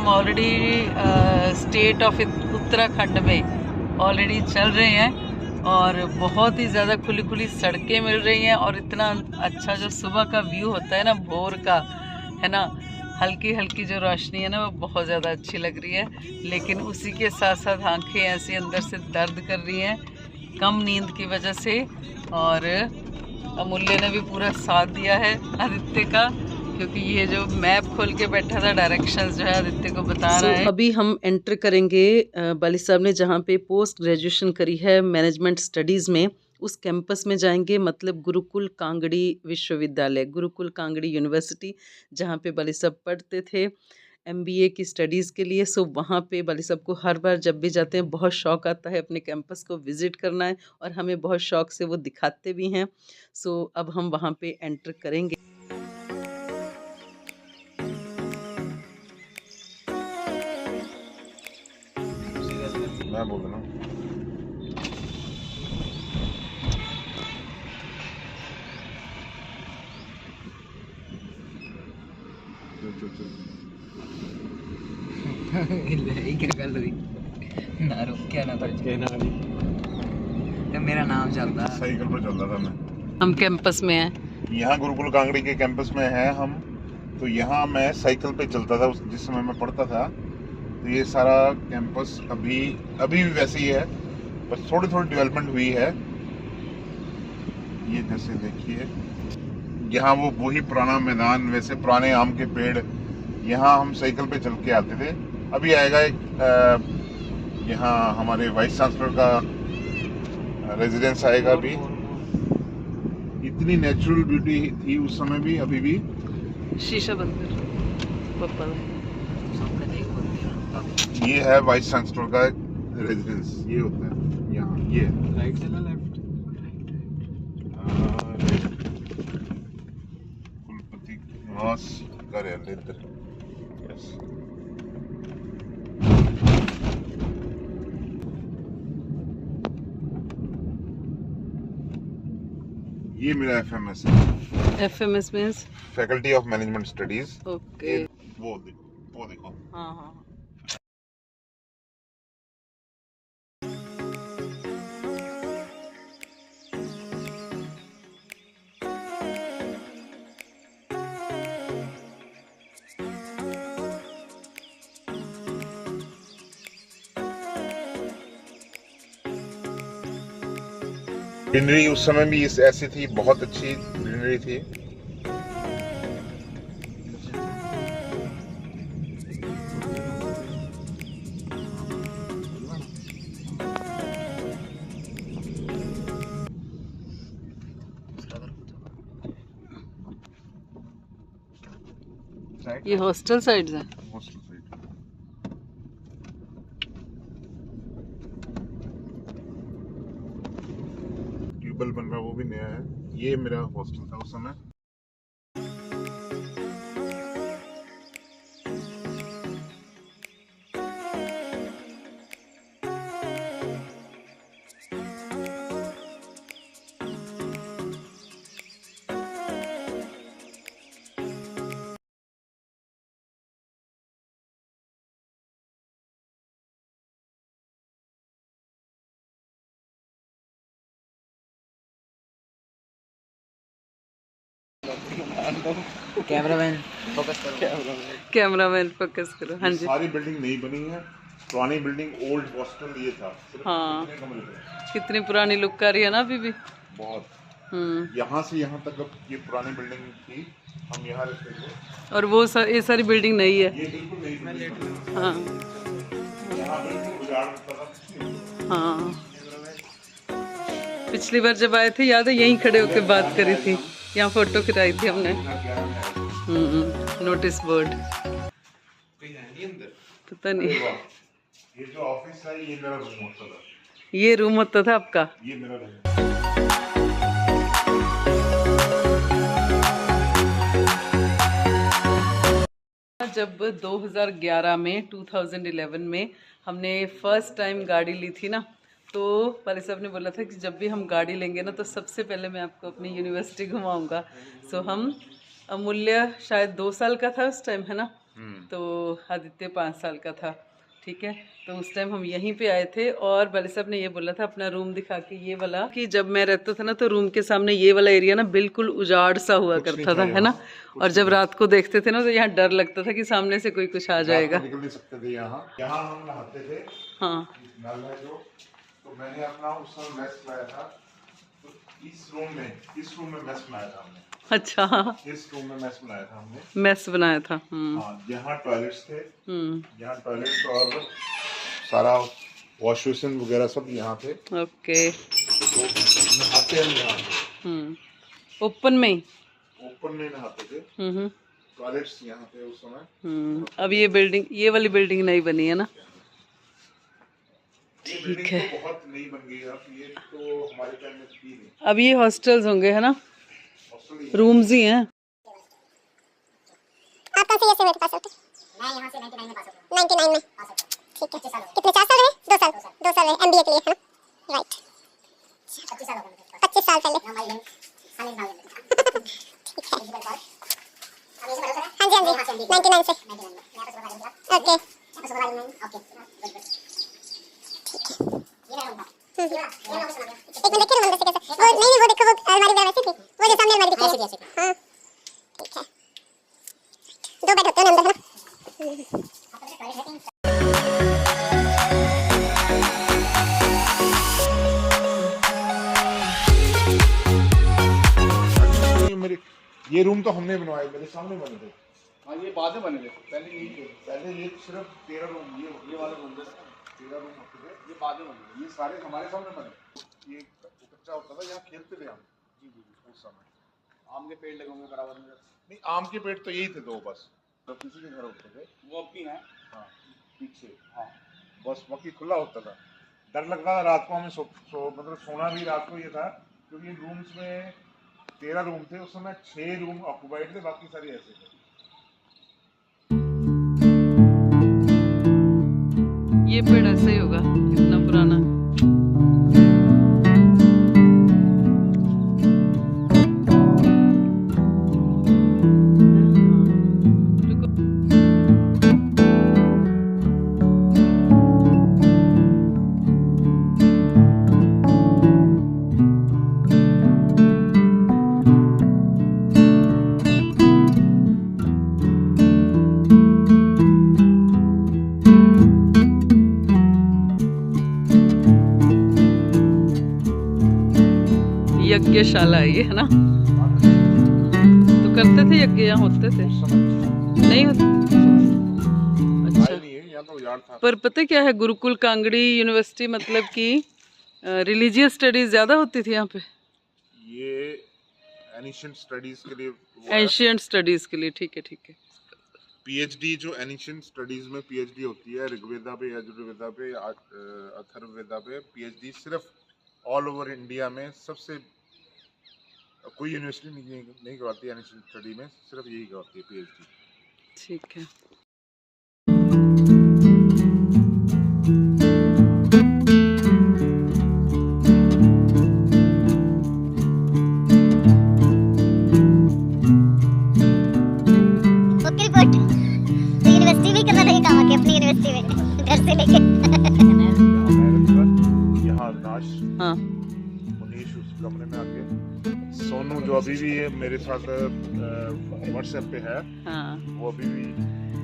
हम already state of Uttarakhand में already चल रहे हैं और बहुत ही ज़्यादा खुली खुली सड़कें मिल रही हैं और इतना अच्छा जो सुबह का व्यू होता है ना, भोर का, है ना, हल्की हल्की जो रोशनी है ना, वो बहुत ज़्यादा अच्छी लग रही है। लेकिन उसी के साथ साथ आंखें ऐसी अंदर से दर्द कर रही हैं कम नींद की वजह से। और अमूल्य ने भी पूरा साथ दिया है आदित्य का, क्योंकि ये जो मैप खोल के बैठा था, डायरेक्शंस जो है आदित्य को बता रहा है। अभी हम एंटर करेंगे बाली साहब ने जहाँ पे पोस्ट ग्रेजुएशन करी है मैनेजमेंट स्टडीज़ में, उस कैंपस में जाएंगे, मतलब गुरुकुल कांगड़ी विश्वविद्यालय, गुरुकुल कांगड़ी यूनिवर्सिटी, जहाँ पे बाली साहब पढ़ते थे MBA की स्टडीज़ के लिए। सो वहाँ पे बाली साहब को हर बार जब भी जाते हैं बहुत शौक़ आता है अपने कैंपस को विज़िट करना है, और हमें बहुत शौक़ से वो दिखाते भी हैं। सो अब हम वहाँ पे एंटर करेंगे। मैं बोल रहा हूँ क्या गल हुई ना, रुक क्या ना तो मेरा नाम चलता है, साइकिल पर चल रहा था मैं। हम कैंपस में हैं, यहाँ गुरुकुल कांगड़ी के कैंपस में हैं हम। तो यहाँ मैं साइकिल पे चलता था जिस समय मैं पढ़ता था। तो ये सारा कैंपस अभी भी वैसे ही है, बस थोड़ी थोड़ी डेवलपमेंट हुई है। ये जैसे देखिए, यहाँ वो वही पुराना मैदान, वैसे पुराने आम के पेड़, यहाँ हम साइकिल पे चल के आते थे। अभी आएगा यहाँ हमारे वाइस चांसलर का रेजिडेंस आएगा। अभी इतनी नेचुरल ब्यूटी थी उस समय भी, अभी भी। शीशा बंद कर पापा। ये है वाइस चांसलर का रेजिडेंस, ये होता है यहाँ। ये राइट से ना लेफ्ट, कुलपति निवास कार्यालय इधर। यस, ये मेरा FMS है। FMS means faculty of management studies. Okay. वो देखो। हाँ हाँ। ग्रीनरी उस समय भी इस ऐसी थी, बहुत अच्छी ग्रीनरी थी। ये हॉस्टल साइड है। हॉस्टल साइड ट्यूबवेल बन रहा, वो भी नया है। ये मेरा हॉस्टल था उस समय। कैमरामैन फोकस करो, कैमरामैन फोकस करो। हाँ जी। सारी बिल्डिंग नई बनी है, पुरानी बिल्डिंग ओल्ड हॉस्टल ये था। हाँ, कितने कमरे थे? कितनी पुरानी लुक आ रही है ना अभी भी। बहुत। हम्म। यहाँ से यहाँ तक अब ये पुरानी बिल्डिंग थी, हम यहाँ रहते थे। और वो ये सारी बिल्डिंग नई है। ये बिल्कुल नई बिल्डिंग। हाँ यहाँ बिल्कुल उजाड़ होता था। हाँ। पिछली बार जब आए थे याद है, यहीं खड़े होकर बात करी थी, यहाँ फोटो खिंचाई थी हमने। नोटिस बोर्ड पता नहीं। ये जो ऑफिस है, ये मेरा रूम होता था। ये रूम होता था आपका? ये मेरा रूम। जब 2011 में 2011 में हमने फर्स्ट टाइम गाड़ी ली थी ना, तो वाले साहब ने बोला था कि जब भी हम गाड़ी लेंगे ना, तो सबसे पहले मैं आपको अपनी यूनिवर्सिटी घुमाऊंगा। सो हम, अमूल्य शायद 2 साल का था उस टाइम, है ना, तो आदित्य 5 साल का था, ठीक है। तो उस टाइम हम यहीं पे आए थे और बड़े साहब ने ये बोला था अपना रूम दिखा के, ये वाला, कि जब मैं रहता था ना तो रूम के सामने ये वाला एरिया ना बिल्कुल उजाड़ सा हुआ करता था, है ना। और जब रात को देखते थे ना तो यहाँ डर लगता था कि सामने से कोई कुछ आ जाएगा। निकल नहीं सकते थे यहाँ हम नहाते थे। हाँ, नल है जो, तो मैंने अपना उस समय मेस बनाया था, तो इस रूम में मेस बनाया था हमने। अच्छा, इस रूम में मेस बनाया था हमने, मेस बनाया था। हाँ, यहाँ टॉयलेट्स थे, यहाँ टॉयलेट्स और सारा वॉश बेसिन वगैरह सब यहाँ थे। ओके, तो नहाते हम यहाँ ओपन में ही नहाते थे। टॉयलेट्स यहाँ थे उस समय। अब ये बिल्डिंग, ये वाली बिल्डिंग नहीं बनी है ना, ठीक है। तो बहुत नई बन गई अब, ये तो हमारे टाइम में थी नहीं। अब ये हॉस्टल्स होंगे, है ना, रूम्स ही हैं। आप कौन से ईयर से मेरे पास होते? मैं यहाँ से 99 में पास हुआ। 99 में पास हुआ, ठीक है। कितने, 4 साल रहे? 2 साल रहे एमबीए के लिए, है ना, राइट। 25 साल हो गए, 25 साल पहले। ठीक है, हाँ जी 99 से, ओके, एक मिनट देखिए रूम कैसे, वो नहीं वो देखो, वो अलमारी वगैरह वैसी थी, वो जो सामने अलमारी दिखी है, हाँ ठीक है। 2 बेड होते हैं अंदर, है ना। मेरे ये रूम तो हमने बनवाए, मेरे सामने बने थे। हाँ, ये बाद में बने थे, पहले यही थे। पहले ये सिर्फ 13 रूम, ये वाले रूम थे, 13 रूम होते थे, ये बाद में बने थे। ये सारे हमारे सामने बने। ये कच्चा होता था, यहाँ खेलते थे हम उस समय। आम के पेड़ लगे होंगे बराबर में। नहीं, आम के पेड़ तो यही थे 2 बस, तो किसी के घर होते थे। वो अब भी हैं। हाँ, पीछे, हाँ, बस बाकी खुला होता था। डर लगता था रात को हमें, मतलब सोना भी रात को ये था, क्योंकि इन रूम्स में 13 रूम थे उस समय, 6 रूम ऑक्यूपाइड थे, बाकी सारे ऐसे थे। ये पेड़ ऐसे ही होगा, इतना पुराना। यज्ञशाला ये, है ना। तो करते थे यज्ञ, यहाँ होते थे, नहीं होते? अच्छा, यहाँ तो उजाड़ था। पर पता क्या है, गुरुकुल कांगड़ी यूनिवर्सिटी मतलब कि रिलीजियस स्टडीज ज्यादा होती थी यहाँ पे। ये एनिशिएंट स्टडीज के लिए, एंशिएंट स्टडीज के लिए, ठीक है, ठीक है। पीएचडी जो एनिशिएंट स्टडीज में पीएचडी होती है, ऋग्वेदा पे, यजुर्वेदा पे, अथर्ववेदा पे पीएचडी सिर्फ ऑल ओवर इंडिया में सबसे, कोई यूनिवर्सिटी नहीं करवाती है एनिशिएंट स्टडी में, सिर्फ यही करवाती है पीएचडी। ठीक है। यूनिवर्सिटी में करना नहीं, काम अपनी यूनिवर्सिटी में घर से लेके यहाँ नाश, हाँ, मुनीश उस कमरे में आके, सोनू जो अभी भी मेरे साथ व्हाट्सएप पे है, हाँ, वो अभी भी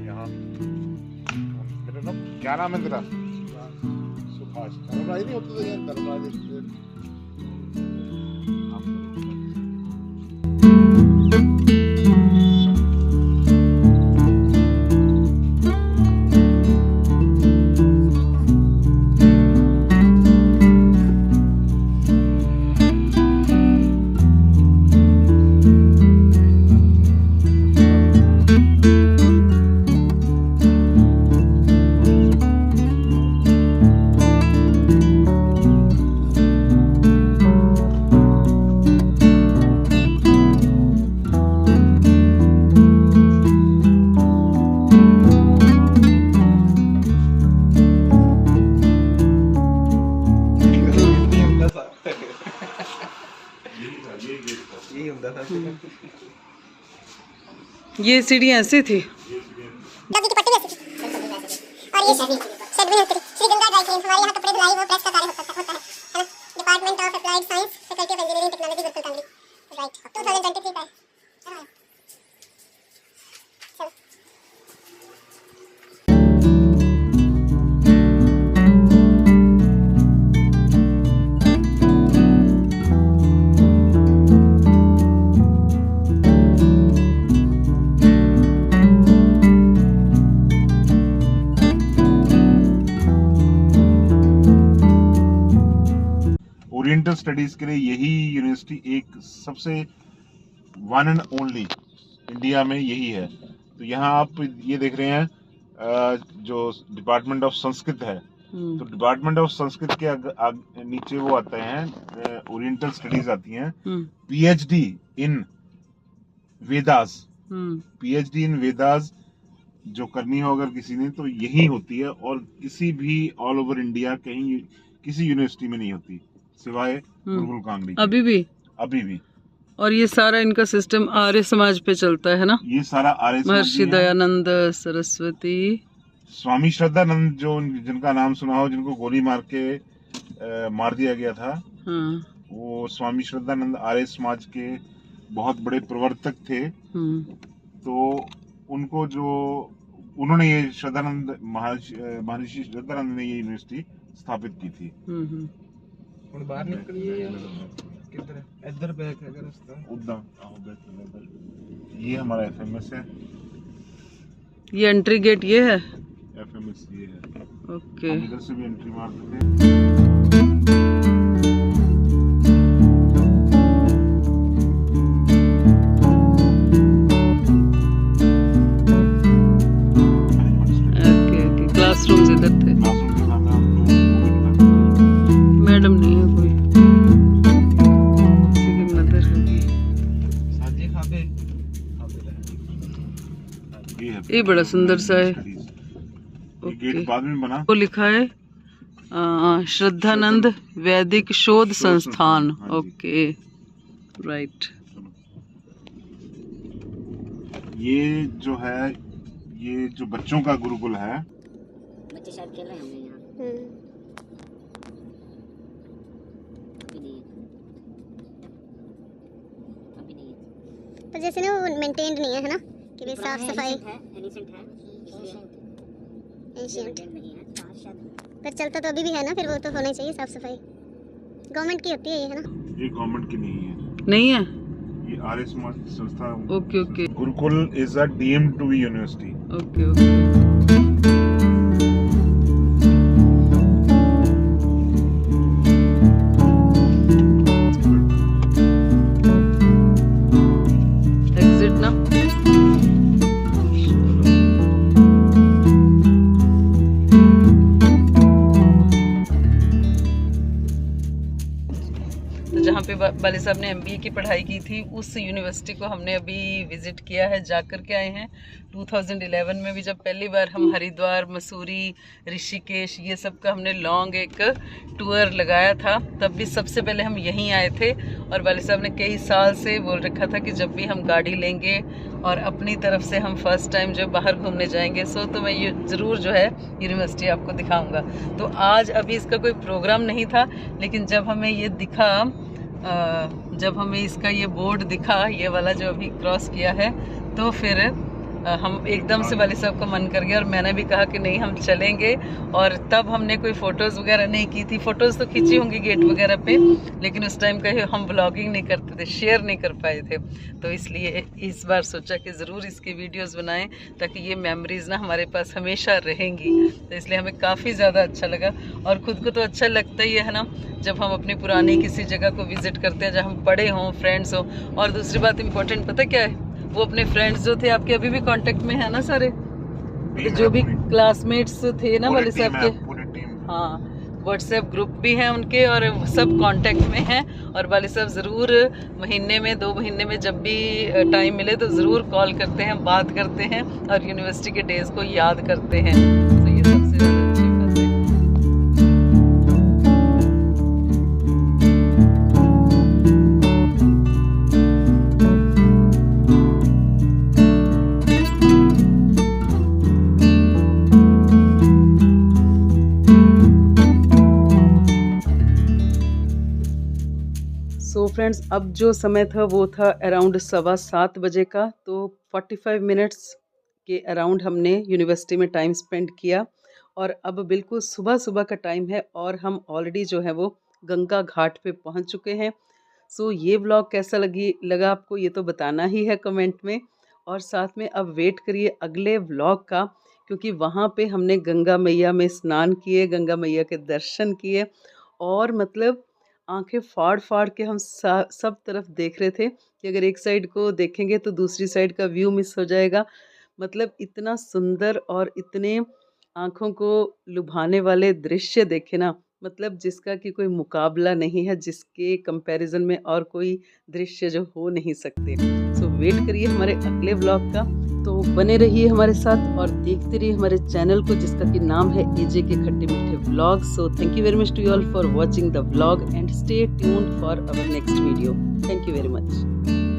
यहाँ। मेरा नाम क्या नाम है तेरा? सुभाष। धर्मराज नहीं होता था यहाँ, धर्मराज। ये सीढ़ी ऐसी थी। और ये शेडविन उत्तरी श्री गंगा ड्राई क्लीन, हमारे यहाँ कपड़े धुलाई वो प्रेस का कार्य होता है ना। Department of applied science, faculty of engineering technology, Gurukul Kangri, right. 2023 का है। चलो ओरिएंटल स्टडीज के लिए यही यूनिवर्सिटी एक सबसे वन एंड ओनली इंडिया में यही है। तो यहाँ आप ये देख रहे हैं जो डिपार्टमेंट ऑफ संस्कृत है, तो डिपार्टमेंट ऑफ संस्कृत के नीचे वो आते हैं ओरिएंटल स्टडीज आती हैं। PhD in Vedas, PhD in Vedas जो करनी हो अगर किसी ने तो यही होती है, और किसी भी ऑल ओवर इंडिया कहीं किसी यूनिवर्सिटी में नहीं होती सिवाय गुरुकुल कांगड़ी। अभी भी। और ये सारा इनका सिस्टम आर्य समाज पे चलता है ना। ये सारा आर्य समाज। महर्षि दयानंद सरस्वती, स्वामी श्रद्धानंद जो जिनका नाम सुना हो, जिनको गोली मार के मार दिया गया था, वो स्वामी श्रद्धानंद आर्य समाज के बहुत बड़े प्रवर्तक थे। तो उनको जो उन्होंने ये श्रद्धानंद महर्षि श्रद्धानंद ने ये यूनिवर्सिटी स्थापित की थी। ਹੁਣ ਬਾਹਰ ਨਿਕਲੀਏ ਕਿੱਧਰ ਇੱਧਰ ਬੈਕ ਹੈਗਾ ਰਸਤਾ उधर आओ बैठ। ये हमारा एफएमएस है, ये एंट्री गेट ये है। एफएमएस ये है। ओके, हम इधर से भी एंट्री मारते थे। ओके, क्लासरूम्स इधर थे। मैडम नहीं है कोई, किसी की मदर होगी। ਸਾਜੇ ਖਾਬੇ ये बड़ा सुंदर सा है। ये गेट बाद में बना। वो लिखा है श्रद्धानंद वैदिक शोध संस्थान। Okay, right. ये जो है, ये जो बच्चों का गुरुकुल है, बच्चे शायद खेल रहे होंगे यहाँ। अभी नहीं है। पर जैसे ना वो मेंटेन्ड नहीं है ना, कि भी साफ सफाई एलिसेंट है एशियंट, नहीं है शायद। पर चलता तो अभी भी है ना, फिर वो तो होना ही चाहिए साफ सफाई। गवर्नमेंट की होती है ये, है ना। ये गवर्नमेंट की नहीं है, नहीं है। ये आर्य समाज संस्था। Okay okay Gurukul is a deemed to be university. Okay okay. Exit ना। जहाँ पे बाली साहब ने एमबीए की पढ़ाई की थी, उस यूनिवर्सिटी को हमने अभी विज़िट किया है, जा कर के आए हैं। 2011 में भी जब पहली बार हम हरिद्वार, मसूरी, ऋषिकेश ये सब का हमने लॉन्ग एक टूर लगाया था, तब भी सबसे पहले हम यहीं आए थे। और बाली साहब ने कई साल से बोल रखा था कि जब भी हम गाड़ी लेंगे और अपनी तरफ से हम फर्स्ट टाइम जो बाहर घूमने जाएंगे तो मैं ये ज़रूर जो है यूनिवर्सिटी आपको दिखाऊंगा। तो आज अभी इसका कोई प्रोग्राम नहीं था, लेकिन जब हमें ये दिखा, जब हमें इसका ये बोर्ड दिखा, ये वाला जो अभी क्रॉस किया है, तो फिर हम एकदम से वाली साहब का मन कर गया और मैंने भी कहा कि नहीं हम चलेंगे। और तब हमने कोई फ़ोटोज़ वगैरह नहीं की थी, फ़ोटोज़ तो खींची होंगी गेट वगैरह पे, लेकिन उस टाइम का हम ब्लॉगिंग नहीं करते थे, शेयर नहीं कर पाए थे। तो इसलिए इस बार सोचा कि ज़रूर इसकी वीडियोज़ बनाएं, ताकि ये मेमोरीज़ ना हमारे पास हमेशा रहेंगी। तो इसलिए हमें काफ़ी ज़्यादा अच्छा लगा, और ख़ुद को तो अच्छा लगता ही है ना, जब हम अपनी पुरानी किसी जगह को विज़िट करते हैं जहाँ हम पढ़े हों, फ्रेंड्स हों। और दूसरी बात इम्पोर्टेंट पता क्या है, वो अपने फ्रेंड्स जो थे आपके अभी भी कांटेक्ट में है ना सारे, तो जो भी क्लासमेट्स थे ना वाले साहब के, हाँ, व्हाट्सएप ग्रुप भी हैं उनके और सब कांटेक्ट में हैं। और वाले साहब ज़रूर महीने में 2 महीने में जब भी टाइम मिले तो ज़रूर कॉल करते हैं, बात करते हैं और यूनिवर्सिटी के डेज़ को याद करते हैं। तो ये सबसे ज़्यादा अच्छी बात है। फ्रेंड्स, अब जो समय था वो था अराउंड 7:15 बजे का। तो 45 मिनट्स के अराउंड हमने यूनिवर्सिटी में टाइम स्पेंड किया और अब बिल्कुल सुबह सुबह का टाइम है और हम ऑलरेडी जो है वो गंगा घाट पे पहुंच चुके हैं। सो ये व्लॉग कैसा लगा आपको, ये तो बताना ही है कमेंट में। और साथ में अब वेट करिए अगले व्लॉग का, क्योंकि वहाँ पे हमने गंगा मैया में स्नान किए, गंगा मैया के दर्शन किए और मतलब आंखें फाड़ फाड़ के हम सब तरफ देख रहे थे कि अगर एक साइड को देखेंगे तो दूसरी साइड का व्यू मिस हो जाएगा। मतलब इतना सुंदर और इतने आँखों को लुभाने वाले दृश्य देखे ना, मतलब जिसका कि कोई मुकाबला नहीं है, जिसके कंपैरिजन में और कोई दृश्य जो हो नहीं सकते। सो वेट करिए हमारे अगले व्लॉग का। तो बने रहिए हमारे साथ और देखते रहिए हमारे चैनल को, जिसका कि नाम है एजे के खट्टे मीठे vlog. So thank you very much to you all for watching the vlog and stay tuned for our next video. Thank you very much.